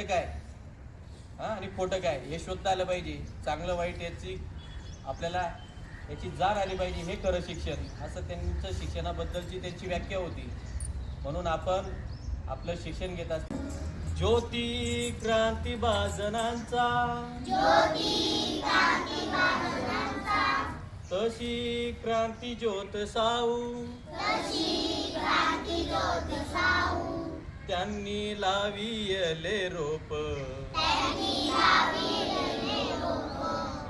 सत्य काय आणि खोटं काय हे शोधता आलं पाहिजे. चांगलं वाईट याची आपल्याला याची जाण आली पाहिजे. हे खरं शिक्षण असं त्यांचं शिक्षणाबद्दलची त्यांची व्याख्या होती. म्हणून आपण आपलं शिक्षण घेत असतो. ज्योती क्रांती बाजनांचा तशी क्रांती ज्योत साऊ त्यांनी लाविले रोप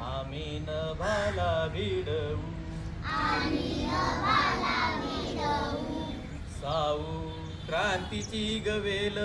आम्ही नभाला भिडवू साऊ क्रांतीची गवेल